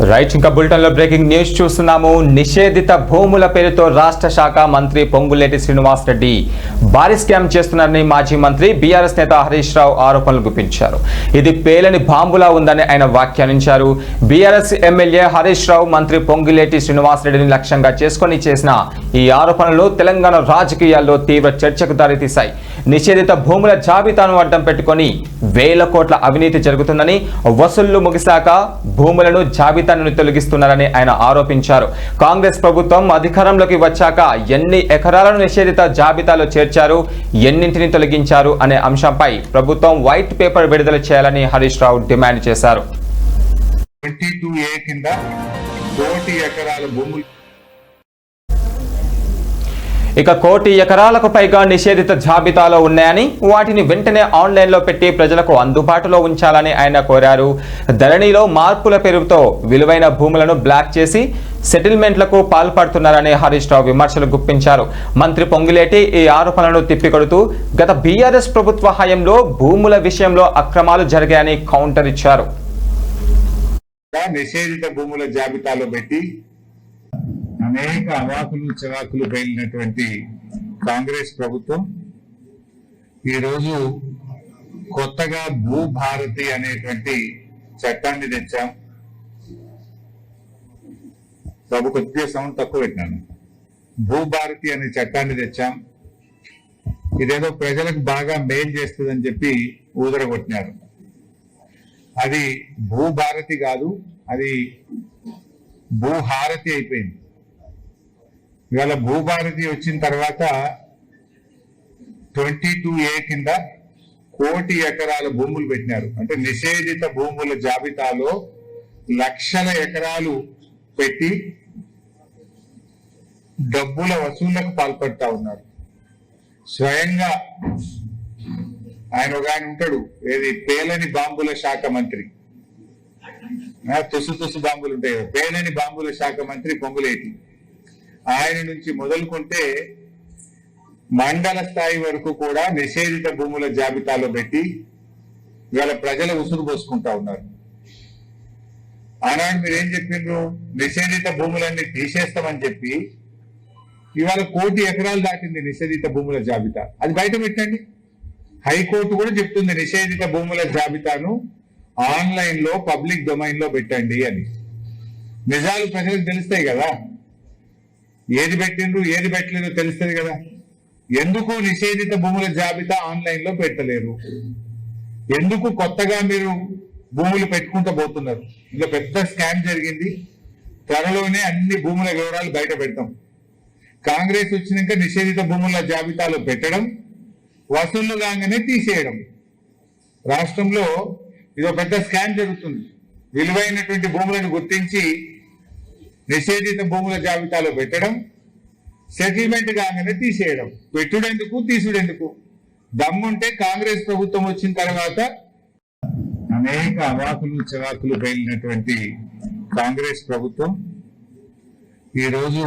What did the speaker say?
Right, ఇంకా bulletin లో breaking news చూస్తున్నాము. నిషేధిత భూముల పేరుతో రాష్ట్ర శాఖ మంత్రి పొంగులేటి శ్రీనివాస్ రెడ్డి భారీ స్కామ్ చేస్తున్నారని మాజీ మంత్రి బీఆర్ఎస్ నేత హరీష్ రావు ఆరోపణలు గుప్పించారు. ఇది పేలని బాంబులా ఉందని ఆయన వ్యాఖ్యానించారు. బీఆర్ఎస్ ఎమ్మెల్యే హరీష్ రావు మంత్రి పొంగులేటి శ్రీనివాస్ రెడ్డిని లక్ష్యంగా చేసుకుని చేసిన ఈ ఆరోపణలు తెలంగాణ రాజకీయాల్లో తీవ్ర చర్చకు దారితీశాయి. నిషేధిత భూముల జాబితాను అడ్డం పెట్టుకుని వేల కోట్ల అవినీతి జరుగుతుందని, వసూళ్లు ముగిశాక భూములను జాబితాను తొలగిస్తున్నారని ఆయన ఆరోపించారు. కాంగ్రెస్ ప్రభుత్వం అధికారంలోకి వచ్చాక ఎన్ని ఎకరాలను నిషేధిత జాబితాలో చేర్చారు, ఎన్నింటిని తొలగించారు అనే అంశంపై ప్రభుత్వం వైట్ పేపర్ విడుదల చేయాలని హరీష్ రావు డిమాండ్ చేశారు. 22A కింద 1,00,00,000 ఎకరాల భూములు ఇక 1,00,00,000 ఎకరాలకు పైగా నిషేధిత జాబితాలో ఉన్నాయని, వాటిని వెంటనే ఆన్లైన్లో పెట్టి ప్రజలకు అందుబాటులో ఉంచాలని ఆయన కోరారు. ధరణిలో మార్పుల పేరుతో విలువైన భూములను బ్లాక్ చేసి సెటిల్మెంట్లకు పాల్పడుతున్నారని హరీష్ రావు విమర్శలు గుప్పించారు. మంత్రి పొంగులేటి ఈ ఆరోపణలను తిప్పికొడుతూ గత బీఆర్ఎస్ ప్రభుత్వ హయాంలో భూముల విషయంలో అక్రమాలు జరిగాయని కౌంటర్ ఇచ్చారు. నిషేధిత భూముల జాబితాలో పెట్టి అనేక అవాకులు చవాకులు బయలినటువంటి కాంగ్రెస్ ప్రభుత్వం ఈరోజు కొత్తగా భూభారతి అనేటువంటి చట్టాన్ని తెచ్చాం. బాబు కొద్దిగా సౌండ్ తక్కువ పెట్టినాను. భూభారతి అనే చట్టాన్ని తెచ్చాం. ఇదేదో ప్రజలకు బాగా మేలు చేస్తుందని చెప్పి ఊదరగొట్టినారు. అది భూభారతి కాదు, అది భూహారతి అయిపోయింది. ఇవాళ భూభారతి వచ్చిన తర్వాత 22A కింద 1,00,00,000 ఎకరాల భూములు పెట్టినారు. అంటే నిషేధిత భూముల జాబితాలో లక్షల ఎకరాలు పెట్టి డబ్బుల వసూళ్లకు పాల్పడతా ఉన్నారు. స్వయంగా ఆయన ఒక ఆయన ఉంటాడు, ఏది పేలని బాంబుల శాఖ మంత్రి, తుసు బాంబులు ఉంటాయి, పేలని బాంబుల శాఖ మంత్రి పొంగులేటి. ఆయన నుంచి మొదలుకుంటే మండల స్థాయి వరకు కూడా నిషేధిత భూముల జాబితాలో పెట్టి ఇవాళ ప్రజల ఉసురు పోసుకుంటా ఉన్నారు. ఆనాడు మీరు ఏం చెప్పిండ్రు, నిషేధిత భూములన్నీ తీసేస్తామని చెప్పి ఇవాళ 1,00,00,000 ఎకరాలు దాటింది నిషేధిత భూముల జాబితా. అది బయట పెట్టండి. హైకోర్టు కూడా చెప్తుంది నిషేధిత భూముల జాబితాను ఆన్లైన్ లో పబ్లిక్ డొమైన్ లో పెట్టండి అని. నిజాలు ప్రజలకు తెలుస్తాయి కదా, ఏది పెట్టిండ్రు ఏది పెట్టలేదో తెలుస్తుంది కదా. ఎందుకు నిషేధిత భూముల జాబితా ఆన్లైన్ లో పెట్టలేరు? ఎందుకు కొత్తగా మీరు భూములు పెట్టుకుంటూ పోతున్నారు? ఇంకా పెద్ద స్కామ్ జరిగింది. త్వరలోనే అన్ని భూముల వివరాలు బయట పెడతాం. కాంగ్రెస్ వచ్చినాక నిషేధిత భూముల జాబితాలో పెట్టడం, వసూళ్లు కాగానే తీసేయడం. రాష్ట్రంలో ఇదో పెద్ద స్కామ్ జరుగుతుంది. విలువైనటువంటి భూములను గుర్తించి నిషేధిత భూముల జాబితాలో పెట్టడం, సెటిల్మెంట్ కాగానే తీసేయడం. పెట్టుడెందుకు, తీసుడెందుకు? దమ్ముంటే కాంగ్రెస్ ప్రభుత్వం వచ్చిన తర్వాత అనేక అవాకులు చవాకులు బయలినటువంటి కాంగ్రెస్ ప్రభుత్వం ఈరోజు